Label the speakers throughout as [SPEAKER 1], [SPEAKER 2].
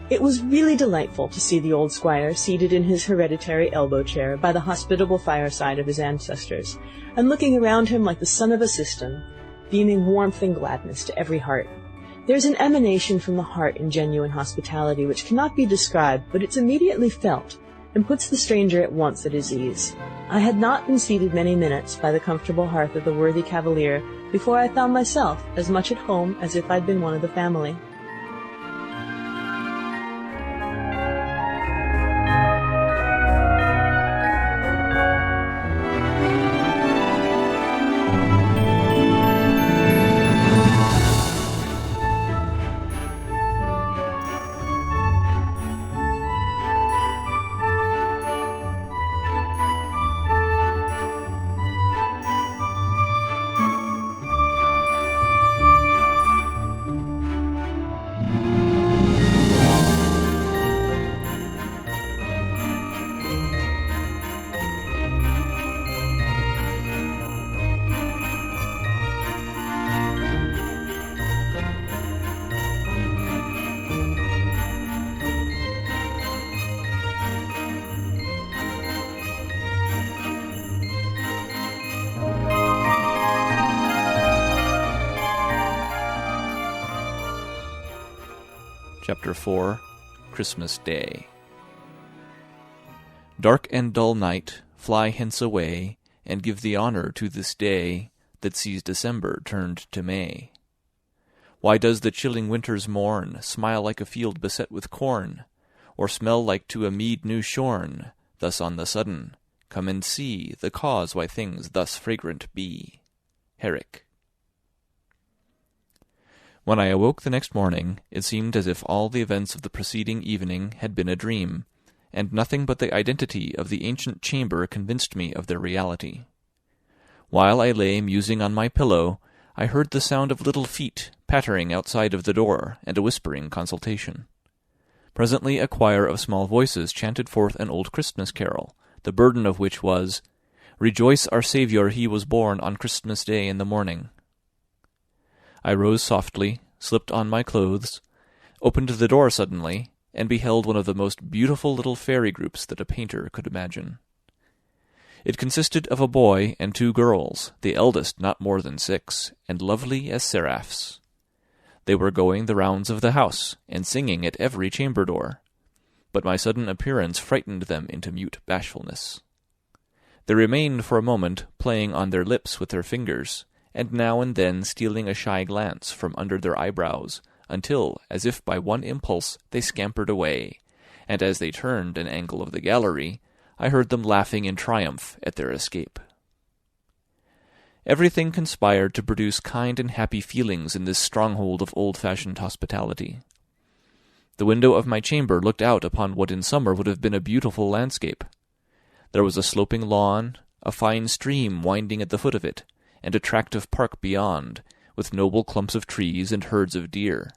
[SPEAKER 1] It was really delightful to see the old squire seated in his hereditary elbow-chair by the hospitable fireside of his ancestors, and looking around him like the son of a system, beaming warmth and gladness to every heart. There's an emanation from the heart in genuine hospitality which cannot be described, but it's immediately felt, and puts the stranger at once at his ease. I had not been seated many minutes by the comfortable hearth of the worthy cavalier before I found myself as much at home as if I'd been one of the family.
[SPEAKER 2] Chapter 4 Christmas Day. Dark and dull night, fly hence away, and give the honour to this day that sees December turned to May. Why does the chilling winter's morn smile like a field beset with corn, or smell like to a mead new shorn, thus on the sudden? Come and see the cause why things thus fragrant be. Herrick. When I awoke the next morning, it seemed as if all the events of the preceding evening had been a dream, and nothing but the identity of the ancient chamber convinced me of their reality. While I lay musing on my pillow, I heard the sound of little feet pattering outside of the door, and a whispering consultation. Presently a choir of small voices chanted forth an old Christmas carol, the burden of which was, "Rejoice, our Saviour, he was born on Christmas Day in the morning." I rose softly, slipped on my clothes, opened the door suddenly, and beheld one of the most beautiful little fairy groups that a painter could imagine. It consisted of a boy and 2 girls, the eldest not more than 6, and lovely as seraphs. They were going the rounds of the house, and singing at every chamber door, but my sudden appearance frightened them into mute bashfulness. They remained for a moment playing on their lips with their fingers, and now and then stealing a shy glance from under their eyebrows, until, as if by one impulse, they scampered away, and as they turned an angle of the gallery, I heard them laughing in triumph at their escape. Everything conspired to produce kind and happy feelings in this stronghold of old-fashioned hospitality. The window of my chamber looked out upon what in summer would have been a beautiful landscape. There was a sloping lawn, a fine stream winding at the foot of it, and a tract of park beyond, with noble clumps of trees and herds of deer.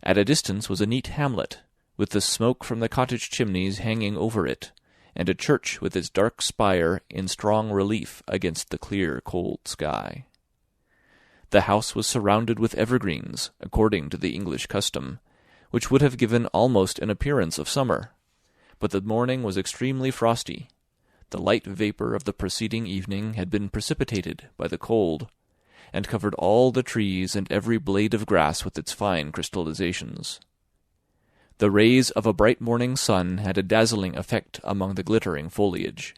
[SPEAKER 2] At a distance was a neat hamlet, with the smoke from the cottage chimneys hanging over it, and a church with its dark spire in strong relief against the clear, cold sky. The house was surrounded with evergreens, according to the English custom, which would have given almost an appearance of summer, but the morning was extremely frosty. The light vapour of the preceding evening had been precipitated by the cold, and covered all the trees and every blade of grass with its fine crystallizations. The rays of a bright morning sun had a dazzling effect among the glittering foliage.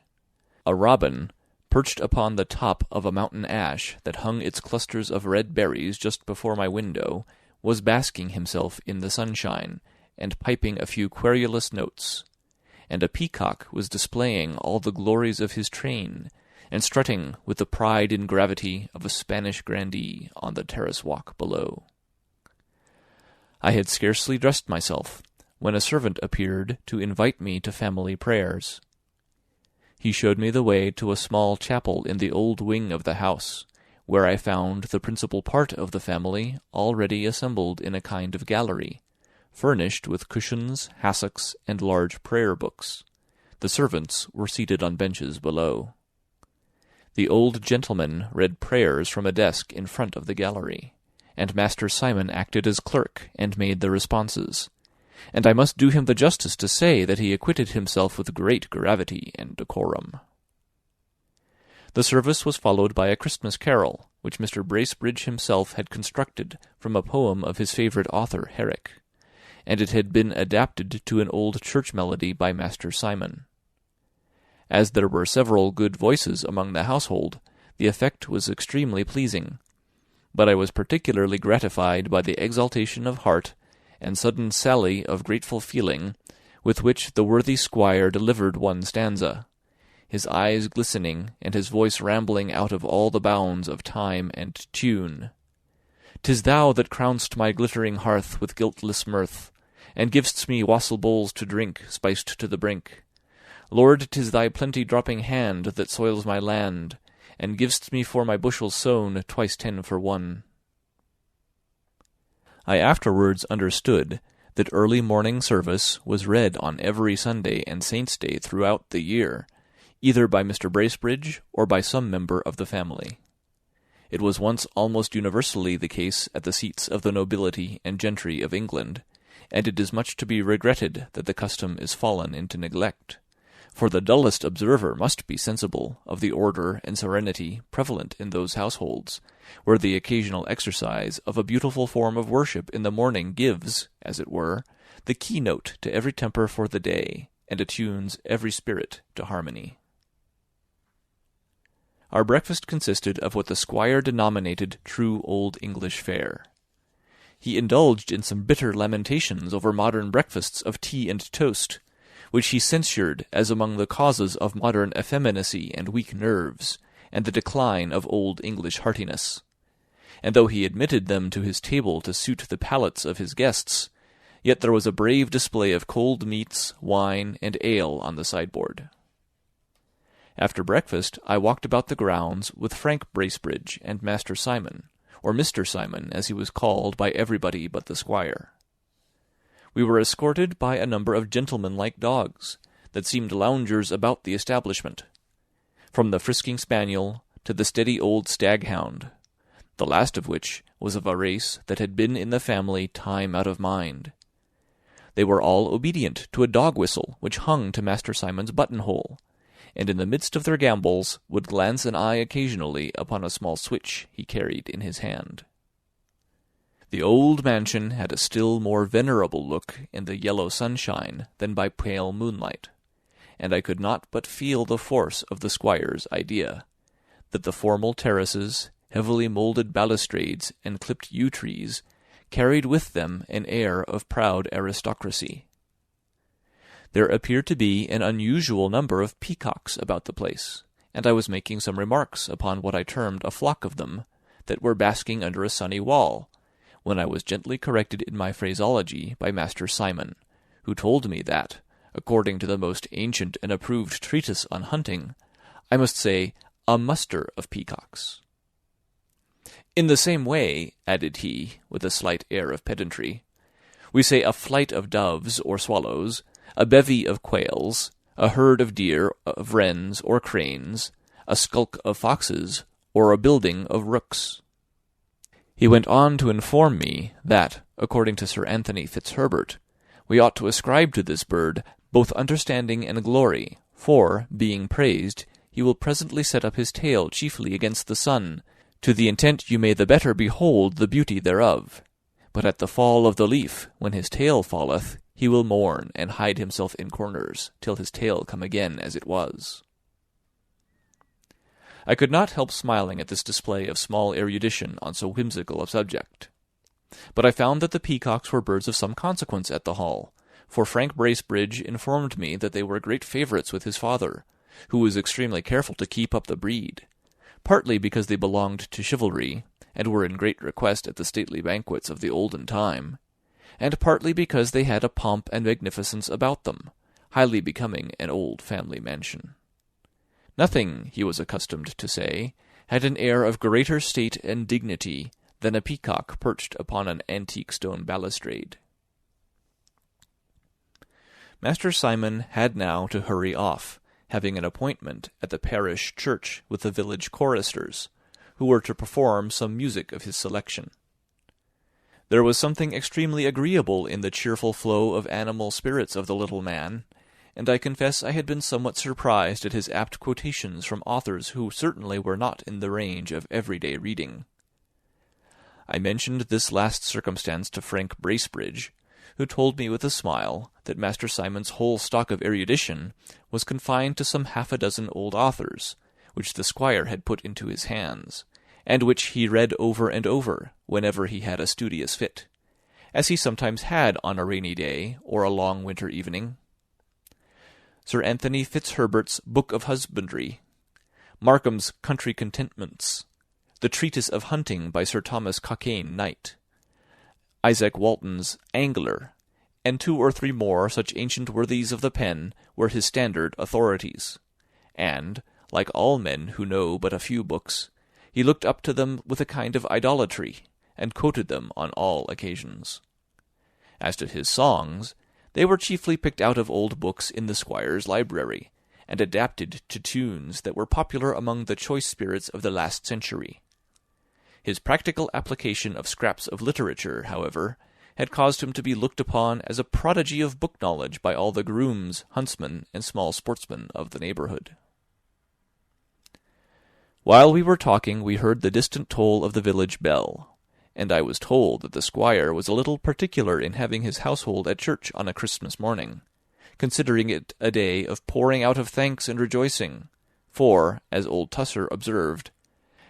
[SPEAKER 2] A robin, perched upon the top of a mountain ash that hung its clusters of red berries just before my window, was basking himself in the sunshine, and piping a few querulous notes, and a peacock was displaying all the glories of his train, and strutting with the pride and gravity of a Spanish grandee on the terrace walk below. I had scarcely dressed myself, when a servant appeared to invite me to family prayers. He showed me the way to a small chapel in the old wing of the house, where I found the principal part of the family already assembled in a kind of gallery, furnished with cushions, hassocks, and large prayer-books. The servants were seated on benches below. The old gentleman read prayers from a desk in front of the gallery, and Master Simon acted as clerk and made the responses, and I must do him the justice to say that he acquitted himself with great gravity and decorum. The service was followed by a Christmas carol, which Mr. Bracebridge himself had constructed from a poem of his favourite author Herrick, and it had been adapted to an old church melody by Master Simon. As there were several good voices among the household, the effect was extremely pleasing, but I was particularly gratified by the exaltation of heart and sudden sally of grateful feeling with which the worthy squire delivered one stanza, his eyes glistening and his voice rambling out of all the bounds of time and tune. "'Tis thou that crown'st my glittering hearth with guiltless mirth, and giv'st me wassail bowls to drink, spiced to the brink. Lord, 'tis thy plenty-dropping hand that soils my land, and giv'st me for my bushels sown twice 10 for 1. I afterwards understood that early morning service was read on every Sunday and Saint's Day throughout the year, either by Mr. Bracebridge or by some member of the family. It was once almost universally the case at the seats of the nobility and gentry of England, and it is much to be regretted that the custom is fallen into neglect, for the dullest observer must be sensible of the order and serenity prevalent in those households, where the occasional exercise of a beautiful form of worship in the morning gives, as it were, the keynote to every temper for the day, and attunes every spirit to harmony. Our breakfast consisted of what the squire denominated true old English fare. He indulged in some bitter lamentations over modern breakfasts of tea and toast, which he censured as among the causes of modern effeminacy and weak nerves, and the decline of old English heartiness. And though he admitted them to his table to suit the palates of his guests, yet there was a brave display of cold meats, wine, and ale on the sideboard. After breakfast I walked about the grounds with Frank Bracebridge and Master Simon, or Mr. Simon, as he was called by everybody but the squire. We were escorted by a number of gentleman-like dogs, that seemed loungers about the establishment, from the frisking spaniel to the steady old staghound, the last of which was of a race that had been in the family time out of mind. They were all obedient to a dog-whistle which hung to Master Simon's buttonhole, and in the midst of their gambols would glance an eye occasionally upon a small switch he carried in his hand. The old mansion had a still more venerable look in the yellow sunshine than by pale moonlight, and I could not but feel the force of the squire's idea, that the formal terraces, heavily moulded balustrades, and clipped yew trees carried with them an air of proud aristocracy. There appeared to be an unusual number of peacocks about the place, and I was making some remarks upon what I termed a flock of them, that were basking under a sunny wall, when I was gently corrected in my phraseology by Master Simon, who told me that, according to the most ancient and approved treatise on hunting, I must say a muster of peacocks. In the same way, added he, with a slight air of pedantry, we say a flight of doves or swallows, a bevy of quails, a herd of deer, of wrens or cranes, a skulk of foxes, or a building of rooks. He went on to inform me that, according to Sir Anthony Fitzherbert, we ought to ascribe to this bird both understanding and glory, for, being praised, he will presently set up his tail chiefly against the sun, to the intent you may the better behold the beauty thereof. But at the fall of the leaf, when his tail falleth, he will mourn and hide himself in corners, till his tail come again as it was. I could not help smiling at this display of small erudition on so whimsical a subject. But I found that the peacocks were birds of some consequence at the Hall, for Frank Bracebridge informed me that they were great favourites with his father, who was extremely careful to keep up the breed, partly because they belonged to chivalry, and were in great request at the stately banquets of the olden time, and partly because they had a pomp and magnificence about them, highly becoming an old family mansion. Nothing, he was accustomed to say, had an air of greater state and dignity than a peacock perched upon an antique stone balustrade. Master Simon had now to hurry off, having an appointment at the parish church with the village choristers, who were to perform some music of his selection. There was something extremely agreeable in the cheerful flow of animal spirits of the little man, and I confess I had been somewhat surprised at his apt quotations from authors who certainly were not in the range of everyday reading. I mentioned this last circumstance to Frank Bracebridge, who told me with a smile that Master Simon's whole stock of erudition was confined to some 6 old authors, which the squire had put into his hands, and which he read over and over whenever he had a studious fit, as he sometimes had on a rainy day or a long winter evening. Sir Anthony Fitzherbert's Book of Husbandry, Markham's Country Contentments, the Treatise of Hunting by Sir Thomas Cockayne, Knight, Isaac Walton's Angler, and 2 or 3 more such ancient worthies of the pen were his standard authorities, and, like all men who know but a few books, he looked up to them with a kind of idolatry, and quoted them on all occasions. As to his songs, they were chiefly picked out of old books in the squire's library, and adapted to tunes that were popular among the choice spirits of the last century. His practical application of scraps of literature, however, had caused him to be looked upon as a prodigy of book knowledge by all the grooms, huntsmen, and small sportsmen of the neighbourhood. While we were talking, we heard the distant toll of the village bell, and I was told that the squire was a little particular in having his household at church on a Christmas morning, considering it a day of pouring out of thanks and rejoicing, for, as old Tusser observed,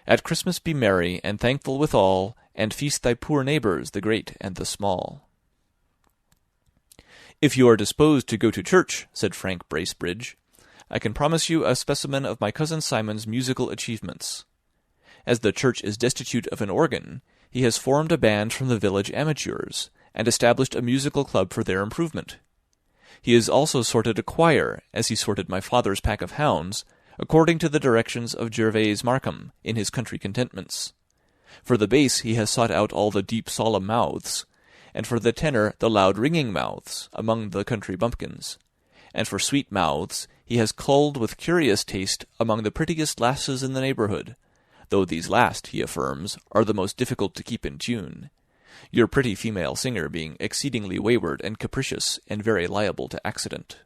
[SPEAKER 2] "At Christmas be merry, and thankful withal, and feast thy poor neighbours, the great and the small." "If you are disposed to go to church," said Frank Bracebridge, "I can promise you a specimen of my cousin Simon's musical achievements. As the church is destitute of an organ, he has formed a band from the village amateurs, and established a musical club for their improvement. He has also sorted a choir, as he sorted my father's pack of hounds, according to the directions of Gervase Markham in his Country Contentments. For the bass he has sought out all the deep solemn mouths, and for the tenor the loud ringing mouths, among the country bumpkins, and for sweet mouths he has culled with curious taste among the prettiest lasses in the neighbourhood, though these last, he affirms, are the most difficult to keep in tune, your pretty female singer being exceedingly wayward and capricious, and very liable to accident."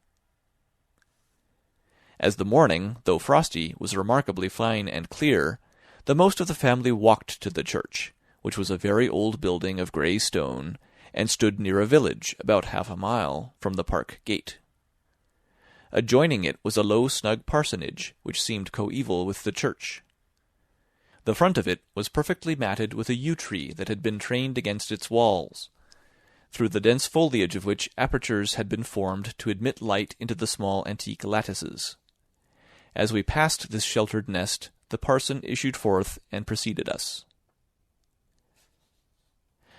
[SPEAKER 2] As the morning, though frosty, was remarkably fine and clear, the most of the family walked to the church, which was a very old building of grey stone, and stood near a village, about 1/2 mile from the park gate. Adjoining it was a low snug parsonage, which seemed coeval with the church. The front of it was perfectly matted with a yew tree that had been trained against its walls, through the dense foliage of which apertures had been formed to admit light into the small antique lattices. As we passed this sheltered nest, the parson issued forth and preceded us.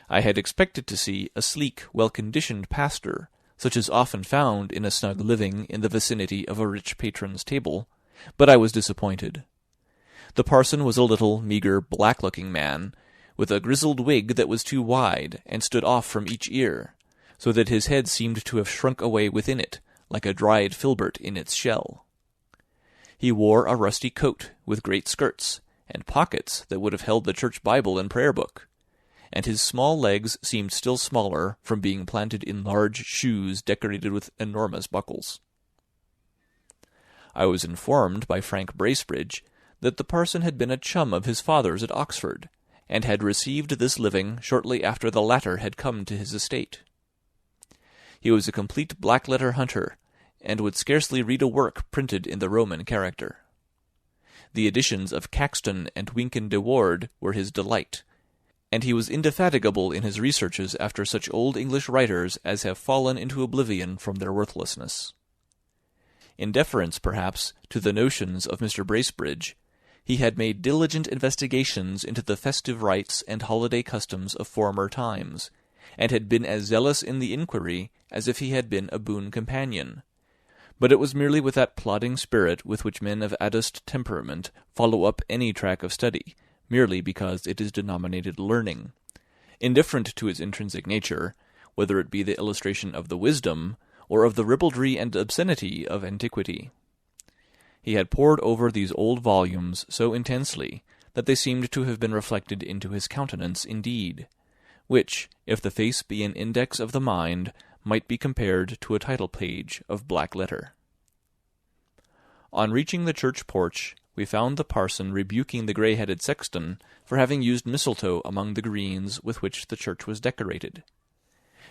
[SPEAKER 2] I had expected to see a sleek, well-conditioned pastor, such as often found in a snug living in the vicinity of a rich patron's table, but I was disappointed. The parson was a little, meagre, black-looking man, with a grizzled wig that was too wide, and stood off from each ear, so that his head seemed to have shrunk away within it, like a dried filbert in its shell. He wore a rusty coat, with great skirts, and pockets that would have held the church Bible and prayer-book, and his small legs seemed still smaller from being planted in large shoes decorated with enormous buckles. I was informed by Frank Bracebridge that the parson had been a chum of his father's at Oxford, and had received this living shortly after the latter had come to his estate. He was a complete black-letter hunter, and would scarcely read a work printed in the Roman character. The editions of Caxton and Wynkin de Worde were his delight, and he was indefatigable in his researches after such old English writers as have fallen into oblivion from their worthlessness. In deference, perhaps, to the notions of Mr. Bracebridge, he had made diligent investigations into the festive rites and holiday customs of former times, and had been as zealous in the inquiry as if he had been a boon companion, but it was merely with that plodding spirit with which men of adust temperament follow up any track of study, merely because it is denominated learning, indifferent to its intrinsic nature, whether it be the illustration of the wisdom, or of the ribaldry and obscenity of antiquity. He had pored over these old volumes so intensely that they seemed to have been reflected into his countenance indeed, which, if the face be an index of the mind, might be compared to a title page of black letter. On reaching the church porch, we found the parson rebuking the grey-headed sexton for having used mistletoe among the greens with which the church was decorated.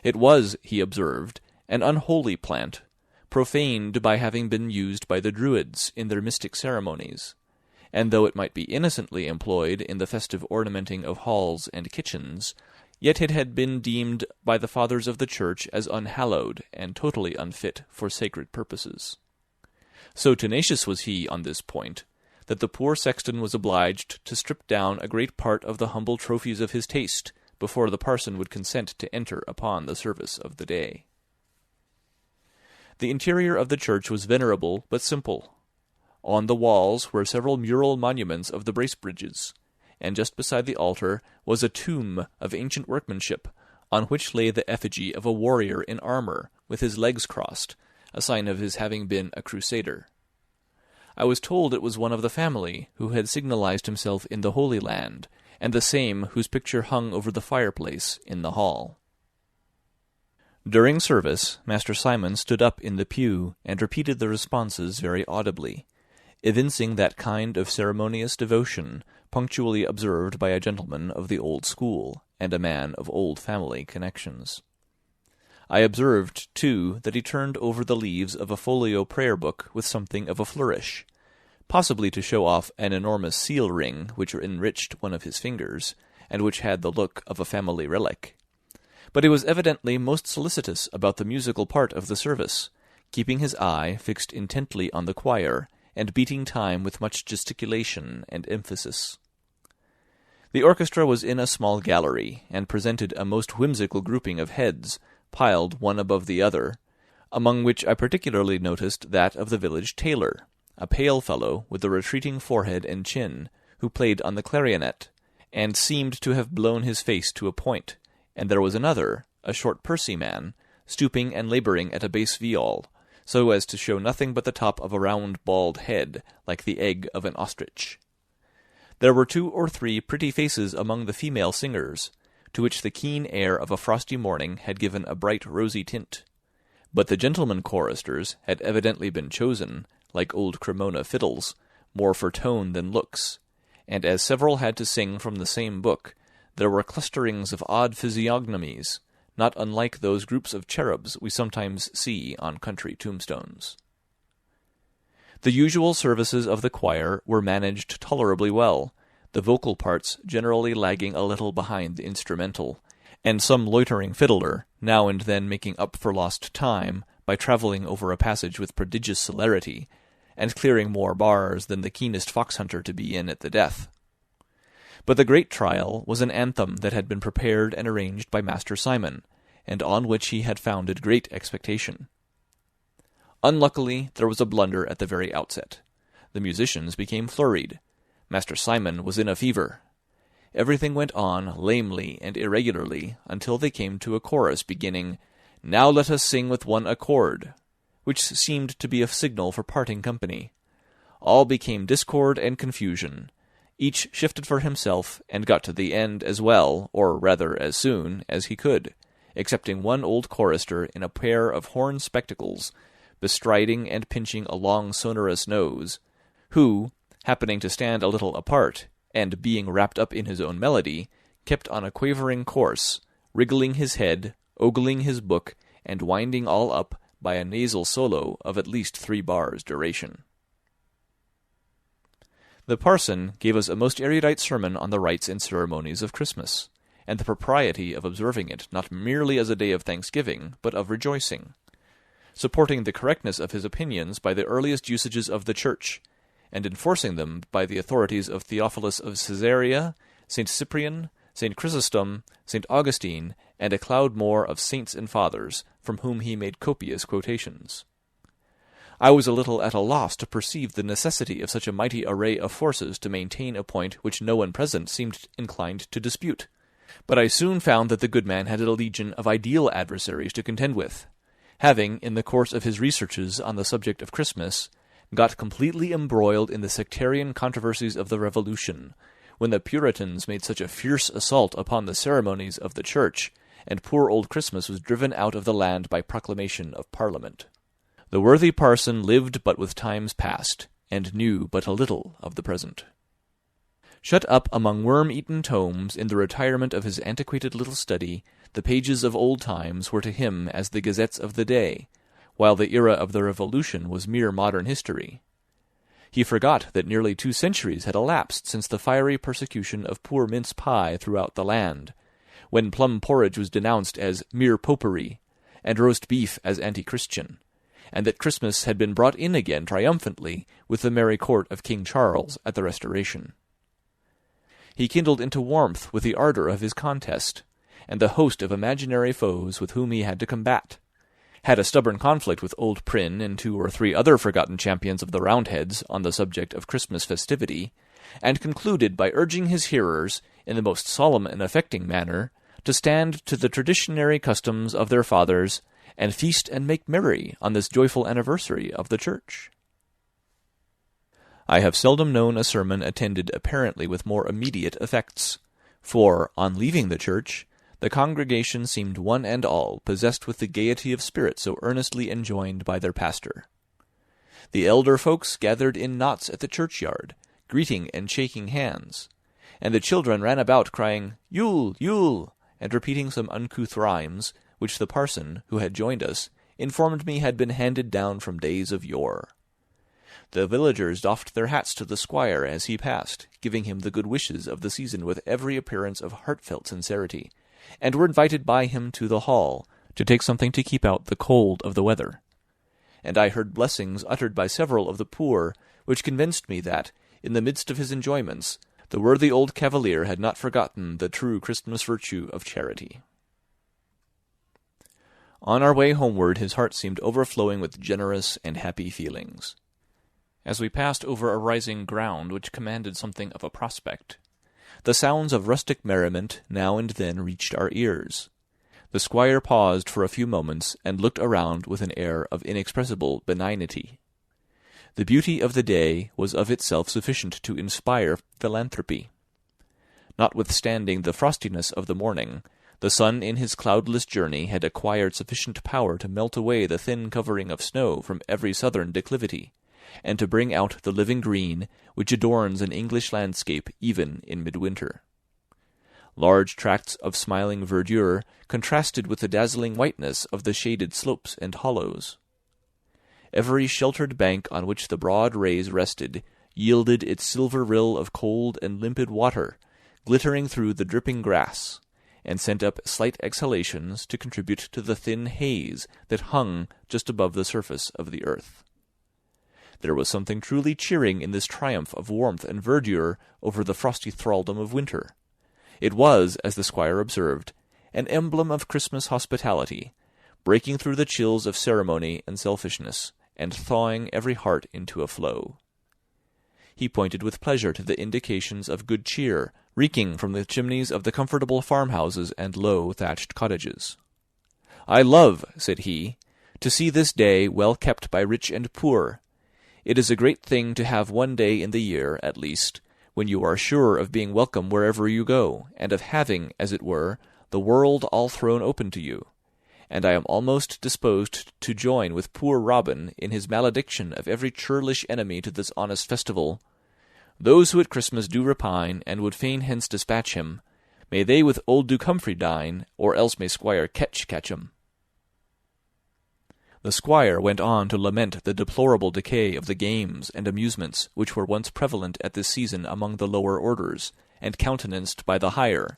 [SPEAKER 2] It was, he observed, an unholy plant, profaned by having been used by the Druids in their mystic ceremonies, and though it might be innocently employed in the festive ornamenting of halls and kitchens, yet it had been deemed by the fathers of the church as unhallowed and totally unfit for sacred purposes. So tenacious was he on this point, that the poor sexton was obliged to strip down a great part of the humble trophies of his taste before the parson would consent to enter upon the service of the day. The interior of the church was venerable but simple. On the walls were several mural monuments of the Bracebridges, and just beside the altar was a tomb of ancient workmanship, on which lay the effigy of a warrior in armour, with his legs crossed, a sign of his having been a crusader. I was told it was one of the family who had signalized himself in the Holy Land, and the same whose picture hung over the fireplace in the hall. During service, Master Simon stood up in the pew and repeated the responses very audibly, evincing that kind of ceremonious devotion punctually observed by a gentleman of the old school, and a man of old family connections. I observed, too, that he turned over the leaves of a folio prayer-book with something of a flourish, possibly to show off an enormous seal ring which enriched one of his fingers, and which had the look of a family relic. But he was evidently most solicitous about the musical part of the service, keeping his eye fixed intently on the choir, and beating time with much gesticulation and emphasis. The orchestra was in a small gallery, and presented a most whimsical grouping of heads, piled one above the other, among which I particularly noticed that of the village tailor, a pale fellow with a retreating forehead and chin, who played on the clarionet, and seemed to have blown his face to a point, and there was another, a short pursy man, stooping and labouring at a bass viol, so as to show nothing but the top of a round bald head, like the egg of an ostrich. There were 2 or 3 pretty faces among the female singers, to which the keen air of a frosty morning had given a bright rosy tint. But the gentlemen choristers had evidently been chosen, like old Cremona fiddles, more for tone than looks, and as several had to sing from the same book, there were clusterings of odd physiognomies, not unlike those groups of cherubs we sometimes see on country tombstones. The usual services of the choir were managed tolerably well, the vocal parts generally lagging a little behind the instrumental, and some loitering fiddler now and then making up for lost time by travelling over a passage with prodigious celerity, and clearing more bars than the keenest fox-hunter to be in at the death. But the great trial was an anthem that had been prepared and arranged by Master Simon, and on which he had founded great expectation. Unluckily, there was a blunder at the very outset. The musicians became flurried. Master Simon was in a fever. Everything went on lamely and irregularly until they came to a chorus beginning, "Now let us sing with one accord," which seemed to be a signal for parting company. All became discord and confusion. Each shifted for himself, and got to the end as well, or rather as soon, as he could, excepting one old chorister in a pair of horn spectacles, bestriding and pinching a long sonorous nose, who, happening to stand a little apart, and being wrapped up in his own melody, kept on a quavering course, wriggling his head, ogling his book, and winding all up by a nasal solo of at least 3 bars' duration. The parson gave us a most erudite sermon on the rites and ceremonies of Christmas, and the propriety of observing it not merely as a day of thanksgiving, but of rejoicing, supporting the correctness of his opinions by the earliest usages of the Church, and enforcing them by the authorities of Theophilus of Caesarea, St. Cyprian, St. Chrysostom, St. Augustine, and a cloud more of saints and fathers, from whom he made copious quotations. I was a little at a loss to perceive the necessity of such a mighty array of forces to maintain a point which no one present seemed inclined to dispute, but I soon found that the good man had a legion of ideal adversaries to contend with, having, in the course of his researches on the subject of Christmas, got completely embroiled in the sectarian controversies of the Revolution, when the Puritans made such a fierce assault upon the ceremonies of the Church, and poor old Christmas was driven out of the land by proclamation of Parliament. The worthy parson lived but with times past, and knew but a little of the present. Shut up among worm-eaten tomes in the retirement of his antiquated little study, the pages of old times were to him as the gazettes of the day, while the era of the Revolution was mere modern history. He forgot that nearly 2 centuries had elapsed since the fiery persecution of poor mince pie throughout the land, when plum porridge was denounced as mere popery, and roast beef as anti-Christian, and that Christmas had been brought in again triumphantly with the merry court of King Charles at the Restoration. He kindled into warmth with the ardour of his contest, and the host of imaginary foes with whom he had to combat, had a stubborn conflict with old Prynne and 2 or 3 other forgotten champions of the Roundheads on the subject of Christmas festivity, and concluded by urging his hearers, in the most solemn and affecting manner, to stand to the traditionary customs of their fathers, and feast and make merry on this joyful anniversary of the Church. I have seldom known a sermon attended apparently with more immediate effects, for, on leaving the church, the congregation seemed one and all possessed with the gaiety of spirit so earnestly enjoined by their pastor. The elder folks gathered in knots at the churchyard, greeting and shaking hands, and the children ran about crying, "Yule, Yule," and repeating some uncouth rhymes, which the parson, who had joined us, informed me had been handed down from days of yore. The villagers doffed their hats to the squire as he passed, giving him the good wishes of the season with every appearance of heartfelt sincerity, and were invited by him to the hall, to take something to keep out the cold of the weather. And I heard blessings uttered by several of the poor, which convinced me that, in the midst of his enjoyments, the worthy old cavalier had not forgotten the true Christmas virtue of charity. On our way homeward his heart seemed overflowing with generous and happy feelings. As we passed over a rising ground which commanded something of a prospect, the sounds of rustic merriment now and then reached our ears. The squire paused for a few moments and looked around with an air of inexpressible benignity. The beauty of the day was of itself sufficient to inspire philanthropy. Notwithstanding the frostiness of the morning, the sun in his cloudless journey had acquired sufficient power to melt away the thin covering of snow from every southern declivity, and to bring out the living green which adorns an English landscape even in midwinter. Large tracts of smiling verdure contrasted with the dazzling whiteness of the shaded slopes and hollows. Every sheltered bank on which the broad rays rested yielded its silver rill of cold and limpid water, glittering through the dripping grass, and sent up slight exhalations to contribute to the thin haze that hung just above the surface of the earth. There was something truly cheering in this triumph of warmth and verdure over the frosty thraldom of winter. It was, as the squire observed, an emblem of Christmas hospitality, breaking through the chills of ceremony and selfishness, and thawing every heart into a flow. He pointed with pleasure to the indications of good cheer reeking from the chimneys of the comfortable farmhouses and low thatched cottages. "I love," said he, "to see this day well kept by rich and poor. It is a great thing to have one day in the year, at least, when you are sure of being welcome wherever you go, and of having, as it were, the world all thrown open to you. And I am almost disposed to join with poor Robin in his malediction of every churlish enemy to this honest festival. Those who at Christmas do repine, and would fain hence dispatch him, may they with old Duke Humphrey dine, or else may Squire Ketch catch 'em." The squire went on to lament the deplorable decay of the games and amusements which were once prevalent at this season among the lower orders, and countenanced by the higher,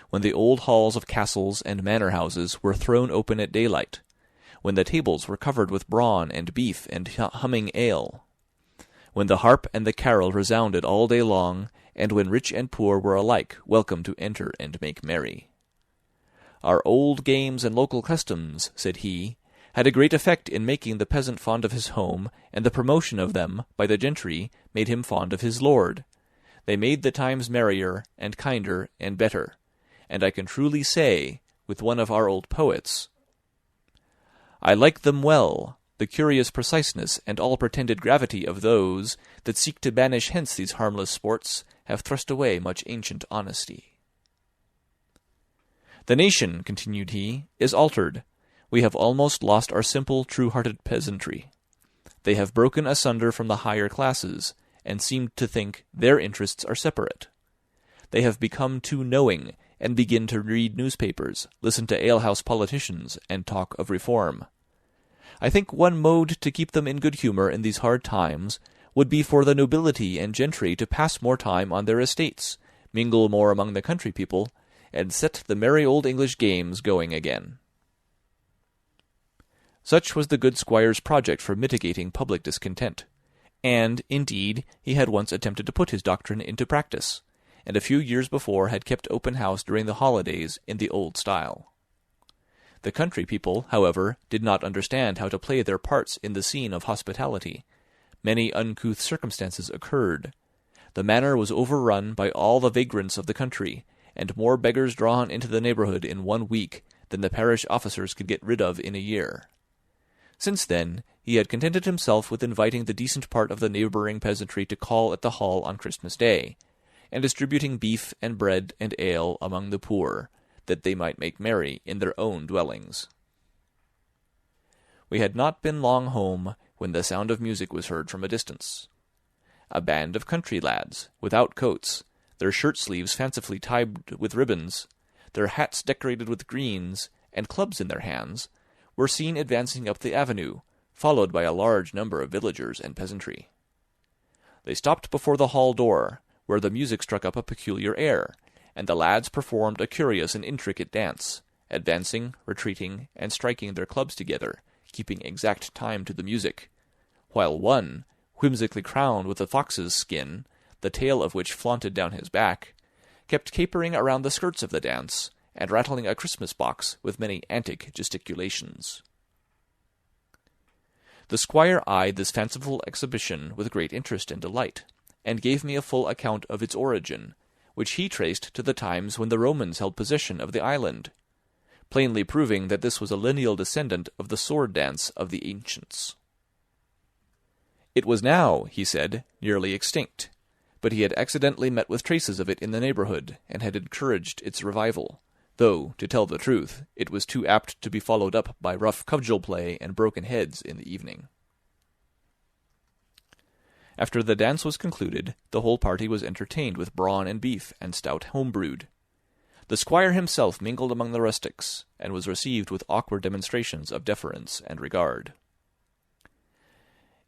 [SPEAKER 2] when the old halls of castles and manor-houses were thrown open at daylight, when the tables were covered with brawn and beef and humming ale, when the harp and the carol resounded all day long, and when rich and poor were alike welcome to enter and make merry. "Our old games and local customs," said he, "had a great effect in making the peasant fond of his home, and the promotion of them by the gentry made him fond of his lord. They made the times merrier, and kinder, and better, and I can truly say, with one of our old poets, 'I like them well, the curious preciseness and all pretended gravity of those that seek to banish hence these harmless sports, have thrust away much ancient honesty. The nation, continued he, is altered. We have almost lost our simple, true-hearted peasantry. They have broken asunder from the higher classes, and seem to think their interests are separate. They have become too knowing, and begin to read newspapers, listen to alehouse politicians, and talk of reform. I think one mode to keep them in good humour in these hard times would be for the nobility and gentry to pass more time on their estates, mingle more among the country people, and set the merry old English games going again. Such was the good squire's project for mitigating public discontent, and, indeed, he had once attempted to put his doctrine into practice, and a few years before had kept open house during the holidays in the old style. The country people, however, did not understand how to play their parts in the scene of hospitality. Many uncouth circumstances occurred. The manor was overrun by all the vagrants of the country, and more beggars drawn into the neighbourhood in 1 week than the parish officers could get rid of in a year. Since then, he had contented himself with inviting the decent part of the neighbouring peasantry to call at the hall on Christmas Day, and distributing beef and bread and ale among the poor, that they might make merry in their own dwellings. We had not been long home when the sound of music was heard from a distance. A band of country lads, without coats, their shirt-sleeves fancifully tied with ribbons, their hats decorated with greens, and clubs in their hands, were seen advancing up the avenue, followed by a large number of villagers and peasantry. They stopped before the hall door, where the music struck up a peculiar air, and the lads performed a curious and intricate dance, advancing, retreating, and striking their clubs together, keeping exact time to the music, while one, whimsically crowned with a fox's skin, the tail of which flaunted down his back, kept capering around the skirts of the dance, and rattling a Christmas box with many antic gesticulations. The squire eyed this fanciful exhibition with great interest and delight, and gave me a full account of its origin, which he traced to the times when the Romans held possession of the island, plainly proving that this was a lineal descendant of the sword dance of the ancients. It was now, he said, nearly extinct, but he had accidentally met with traces of it in the neighbourhood, and had encouraged its revival, though, to tell the truth, it was too apt to be followed up by rough cudgel play and broken heads in the evening. After the dance was concluded, the whole party was entertained with brawn and beef and stout home-brewed. The squire himself mingled among the rustics, and was received with awkward demonstrations of deference and regard.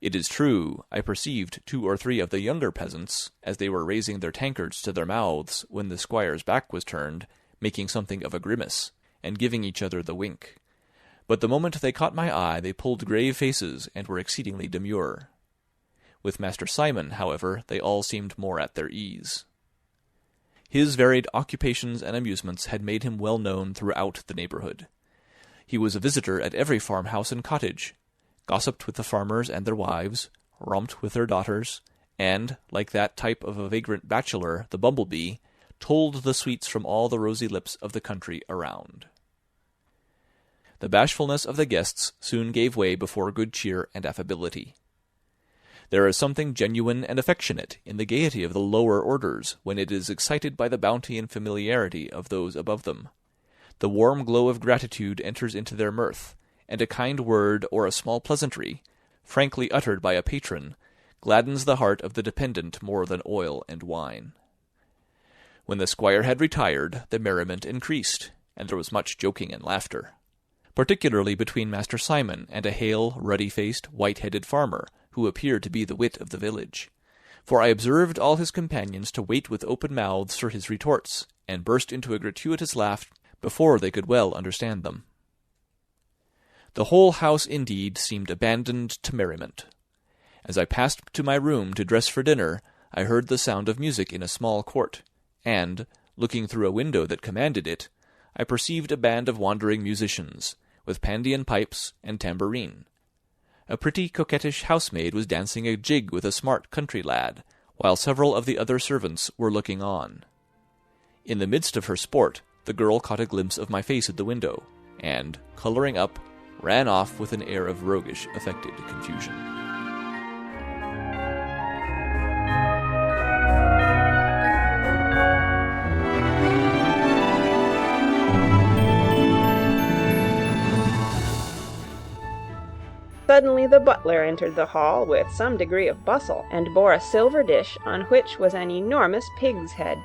[SPEAKER 2] It is true, I perceived 2 or 3 of the younger peasants, as they were raising their tankards to their mouths when the squire's back was turned, making something of a grimace, and giving each other the wink. But the moment they caught my eye, they pulled grave faces, and were exceedingly demure. With Master Simon, however, they all seemed more at their ease. His varied occupations and amusements had made him well known throughout the neighbourhood. He was a visitor at every farmhouse and cottage, gossiped with the farmers and their wives, romped with their daughters, and, like that type of a vagrant bachelor, the bumblebee, told the sweets from all the rosy lips of the country around. The bashfulness of the guests soon gave way before good cheer and affability. There is something genuine and affectionate in the gaiety of the lower orders when it is excited by the bounty and familiarity of those above them. The warm glow of gratitude enters into their mirth, and a kind word or a small pleasantry, frankly uttered by a patron, gladdens the heart of the dependent more than oil and wine. When the squire had retired, the merriment increased, and there was much joking and laughter, particularly between Master Simon and a hale, ruddy-faced, white-headed farmer, who appeared to be the wit of the village, for I observed all his companions to wait with open mouths for his retorts, and burst into a gratuitous laugh before they could well understand them. The whole house, indeed, seemed abandoned to merriment. As I passed to my room to dress for dinner, I heard the sound of music in a small court, and, looking through a window that commanded it, I perceived a band of wandering musicians, with Pandean pipes and tambourine. A pretty coquettish housemaid was dancing a jig with a smart country lad, while several of the other servants were looking on. In the midst of her sport, the girl caught a glimpse of my face at the window, and, colouring up, ran off with an air of roguish, affected confusion.
[SPEAKER 3] Suddenly the butler entered the hall with some degree of bustle, and bore a silver dish on which was an enormous pig's head.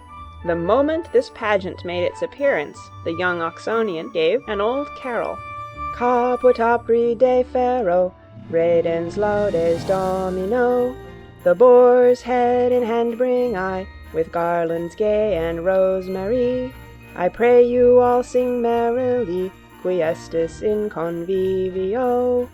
[SPEAKER 3] The moment this pageant made its appearance, the young Oxonian gave an old carol. Caput apri de ferro, redens laudes domino. The boar's head in hand bring I, with garlands gay and rosemary. I pray you all sing merrily, qui estis in convivio.